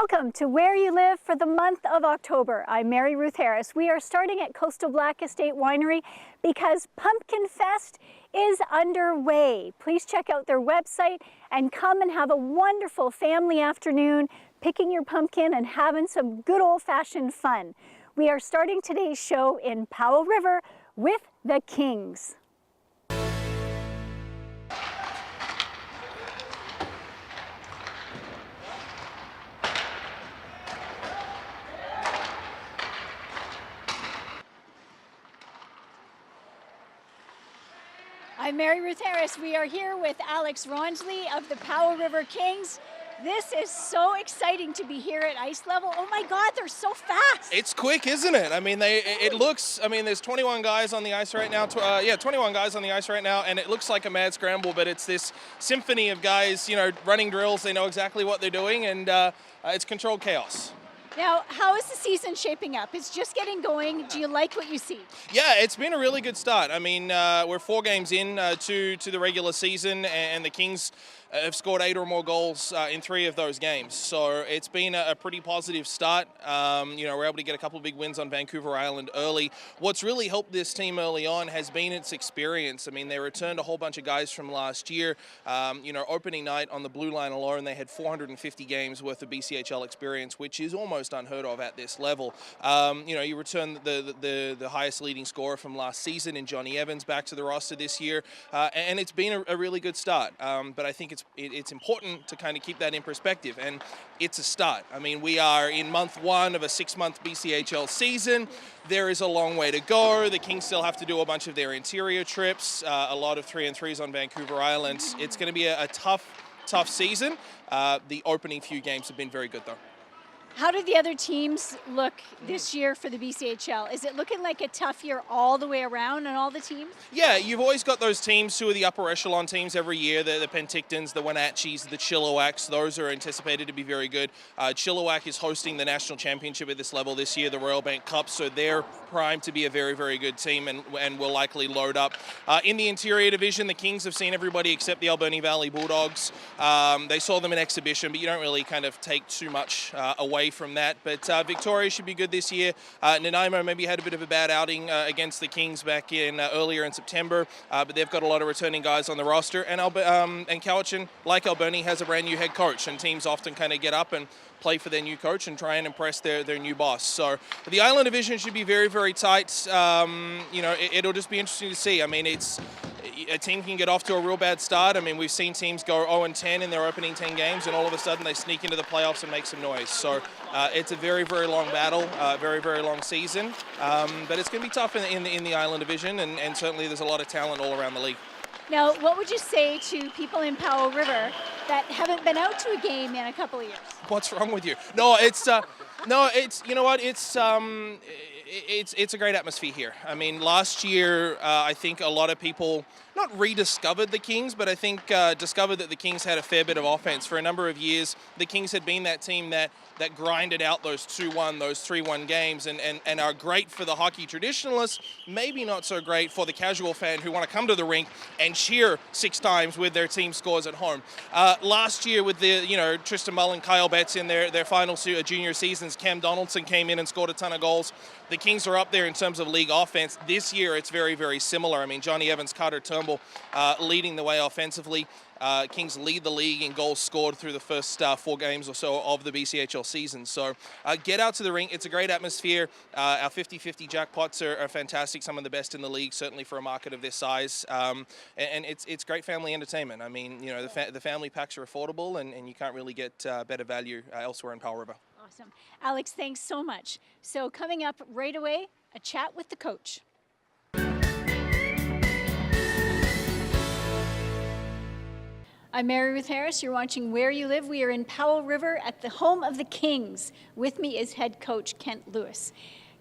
Welcome to Where You Live for the month of October. I'm Mary Ruth Harris. We are starting at Coastal Black Estate Winery because Pumpkin Fest is underway. Please check out their website and come and have a wonderful family afternoon picking your pumpkin and having some good old-fashioned fun. We are starting today's show in Powell River with the Kings. I'm Mary Ruth Harris. We are here with Alex Rawnsley of the Powell River Kings. This is so exciting to be here at ice level. Oh my God, they're so fast. It's quick, isn't it? I mean, there's 21 guys on the ice right now. 21 guys on the ice right now, and it looks like a mad scramble, but it's this symphony of guys, running drills. They know exactly what they're doing, and it's controlled chaos. Now, how is the season shaping up? It's just getting going. Do you like what you see? Yeah, it's been a really good start. I mean, we're 4 games in to the regular season, and the Kings have scored 8 or more goals in 3 of those games. So it's been a pretty positive start. We're able to get a couple of big wins on Vancouver Island early. What's really helped this team early on has been its experience. I mean, they returned a whole bunch of guys from last year. Opening night on the blue line alone, they had 450 games worth of BCHL experience, which is almost unheard of at this level. You return the highest leading scorer from last season in Johnny Evans back to the roster this year, and it's been a really good start. But I think it's important to kind of keep that in perspective, and it's a start. I mean, we are in month 1 of a 6-month BCHL season. There is a long way to go. The Kings still have to do a bunch of their interior trips, a lot of 3-on-3s on Vancouver Island. It's going to be a tough season. The opening few games have been very good, though. How did the other teams look this year for the BCHL? Is it looking like a tough year all the way around on all the teams? Yeah, you've always got those teams who are the upper echelon teams every year, the Pentictons, the Wenatchees, the Chilliwacks. Those are anticipated to be very good. Chilliwack is hosting the national championship at this level this year, the Royal Bank Cup, so they're primed to be a very, very good team and will likely load up. In the interior division, the Kings have seen everybody except the Alberni Valley Bulldogs. They saw them in exhibition, but you don't really kind of take too much away from that. But Victoria should be good this year. Nanaimo maybe had a bit of a bad outing against the Kings back in earlier in September, but they've got a lot of returning guys on the roster. And Cowichan, like Alberni, has a brand new head coach, and teams often kind of get up and play for their new coach and try and impress their new boss. So the Island division should be very, very tight. It'll just be interesting to see. I mean, a team can get off to a real bad start. I mean, we've seen teams go 0-10 in their opening 10 games, and all of a sudden they sneak into the playoffs and make some noise. So it's a very, very long battle, very, very long season. But it's going to be tough in the Island division, and certainly there's a lot of talent all around the league. Now, what would you say to people in Powell River that haven't been out to a game in a couple of years? What's wrong with you? No, you know what? It's a great atmosphere here. I mean, last year, I think a lot of people not rediscovered the Kings, but I think discovered that the Kings had a fair bit of offense. For a number of years, the Kings had been that team that grinded out those 2-1, those 3-1 games and are great for the hockey traditionalists, maybe not so great for the casual fan who want to come to the rink and cheer 6 times with their team scores at home. Last year with the, Tristan Mullen, Kyle Betts in their final junior seasons, Cam Donaldson came in and scored a ton of goals. The Kings are up there in terms of league offense. This year it's very, very similar. I mean, Johnny Evans, Carter Turnbull leading the way offensively. Kings lead the league in goals scored through the first 4 games or so of the BCHL season. So get out to the rink. It's a great atmosphere. Our 50-50 jackpots are fantastic, some of the best in the league, certainly for a market of this size. And it's great family entertainment. I mean, the family packs are affordable, and you can't really get better value elsewhere in Powell River. Awesome. Alex, thanks so much. So coming up right away, a chat with the coach. I'm Mary Ruth Harris. You're watching Where You Live. We are in Powell River at the home of the Kings. With me is head coach Kent Lewis.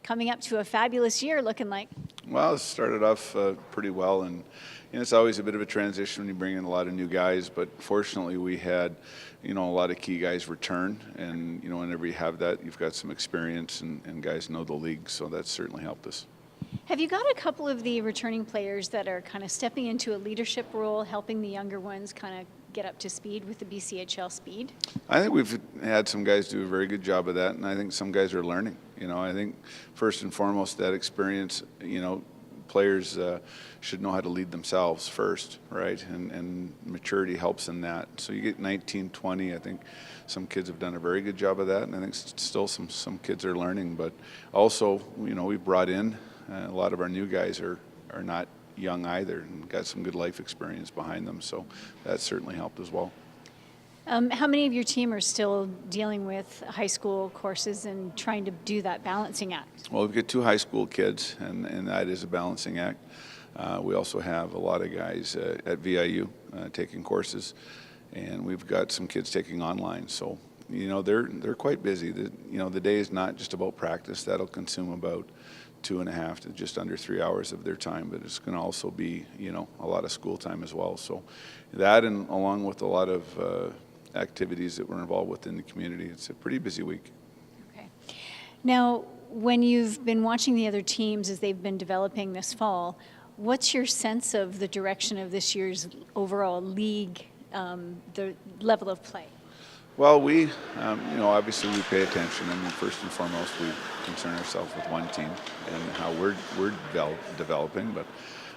Coming up to a fabulous year, looking like. Well, it started off pretty well, and it's always a bit of a transition when you bring in a lot of new guys, but fortunately we had a lot of key guys return, and whenever you have that, you've got some experience and guys know the league, so that's certainly helped us. Have you got a couple of the returning players that are kind of stepping into a leadership role, helping the younger ones kind of get up to speed with the BCHL speed? I think we've had some guys do a very good job of that, and I think some guys are learning. I think first and foremost that experience, players should know how to lead themselves first, right? And maturity helps in that. So you get 19, 20, I think some kids have done a very good job of that, and I think still some kids are learning. But also, we brought in a lot of our new guys are not young either and got some good life experience behind them, so that certainly helped as well. How many of your team are still dealing with high school courses and trying to do that balancing act? Well, we've got 2 high school kids, and that is a balancing act. We also have a lot of guys at VIU taking courses, and we've got some kids taking online. So, they're quite busy. The day is not just about practice. That'll consume about 2.5 to just under 3 hours of their time, but it's going to also be, a lot of school time as well. So that, and along with a lot of activities that we're involved with in the community, it's a pretty busy week. Okay. Now, when you've been watching the other teams as they've been developing this fall, what's your sense of the direction of this year's overall league, the level of play? Well, we, obviously we pay attention. I mean, first and foremost, we concern ourselves with one team and how we're developing. But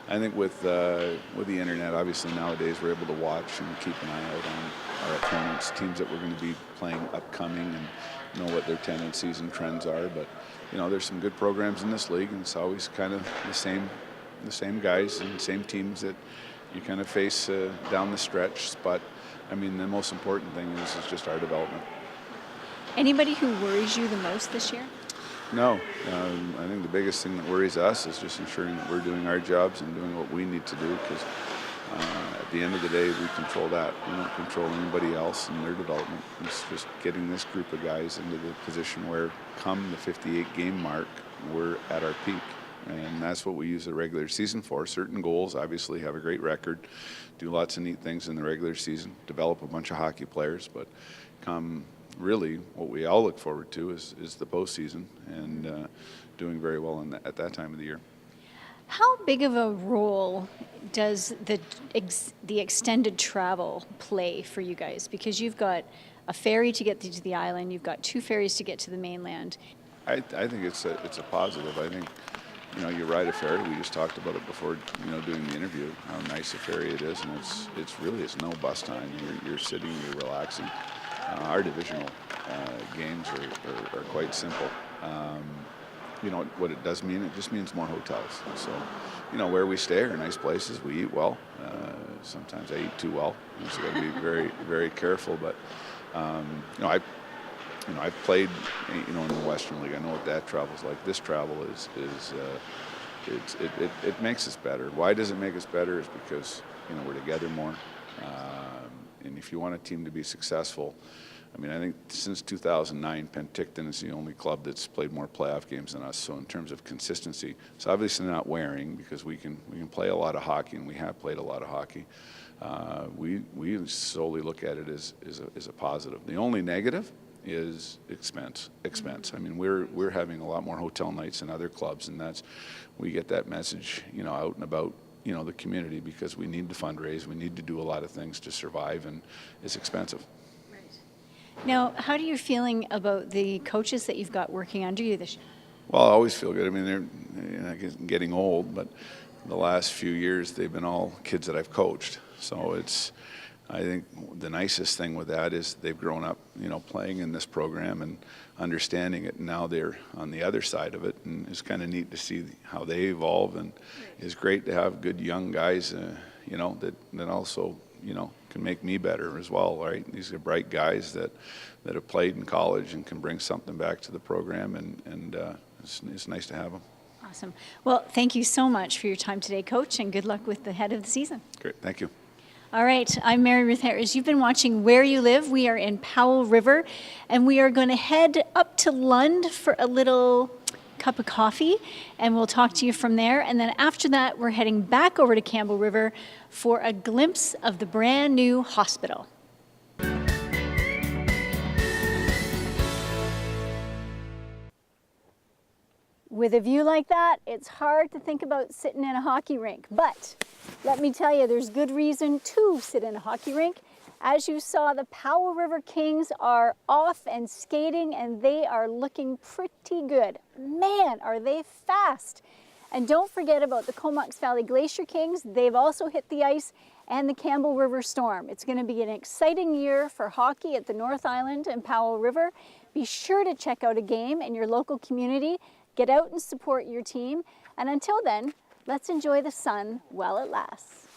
I think with the internet, obviously nowadays we're able to watch and keep an eye out on our opponents, teams that we're going to be playing upcoming, and know what their tendencies and trends are. But there's some good programs in this league, and it's always kind of the same guys and same teams that you kind of face down the stretch. But I mean, the most important thing is just our development. Anybody who worries you the most this year? No. I think the biggest thing that worries us is just ensuring that we're doing our jobs and doing what we need to do, because at the end of the day, we control that. We don't control anybody else in their development. It's just getting this group of guys into the position where, come the 58-game mark, we're at our peak. And that's what we use the regular season for. Certain goals, obviously, have a great record, do lots of neat things in the regular season, develop a bunch of hockey players, but come really what we all look forward to is the postseason, and doing very well at that time of the year. How big of a role does the extended travel play for you guys? Because you've got a ferry to get to the island, you've got 2 ferries to get to the mainland. I think it's a positive. I think, you ride a ferry. We just talked about it before, doing the interview, how nice a ferry it is, and it's no bus time. You're sitting, you're relaxing. Our divisional games are quite simple. What it does mean? It just means more hotels. So, where we stay are nice places. We eat well. Sometimes I eat too well, so got to be very, very careful. But I've played, in the Western League. I know what that travel's like. This travel it makes us better. Why does it make us better? Is because we're together more. And if you want a team to be successful, I mean, I think since 2009, Penticton is the only club that's played more playoff games than us. So in terms of consistency, it's obviously not wearing, because we can play a lot of hockey, and we have played a lot of hockey. We solely look at it as a positive. The only negative is expense. I mean, we're having a lot more hotel nights than other clubs, and we get that message, out and about, the community, because we need to fundraise, we need to do a lot of things to survive, and it's expensive. Right. Now, how are you feeling about the coaches that you've got working under you this year? Well, I always feel good. I mean, they're getting old, but the last few years they've been all kids that I've coached. So I think the nicest thing with that is they've grown up, playing in this program and understanding it. And now they're on the other side of it, and it's kind of neat to see how they evolve. And it's great to have good young guys, that also, can make me better as well, right? These are bright guys that have played in college and can bring something back to the program, and it's nice to have them. Awesome. Well, thank you so much for your time today, Coach, and good luck with the head of the season. Great, thank you. All right, I'm Mary Ruth Harris. You've been watching Where You Live. We are in Powell River, and we are going to head up to Lund for a little cup of coffee, and we'll talk to you from there. And then after that, we're heading back over to Campbell River for a glimpse of the brand new hospital. With a view like that, it's hard to think about sitting in a hockey rink. But let me tell you, there's good reason to sit in a hockey rink. As you saw, the Powell River Kings are off and skating, and they are looking pretty good. Man, are they fast. And don't forget about the Comox Valley Glacier Kings. They've also hit the ice, and the Campbell River Storm. It's going to be an exciting year for hockey at the North Island and Powell River. Be sure to check out a game in your local community. Get out and support your team. And until then, let's enjoy the sun while it lasts.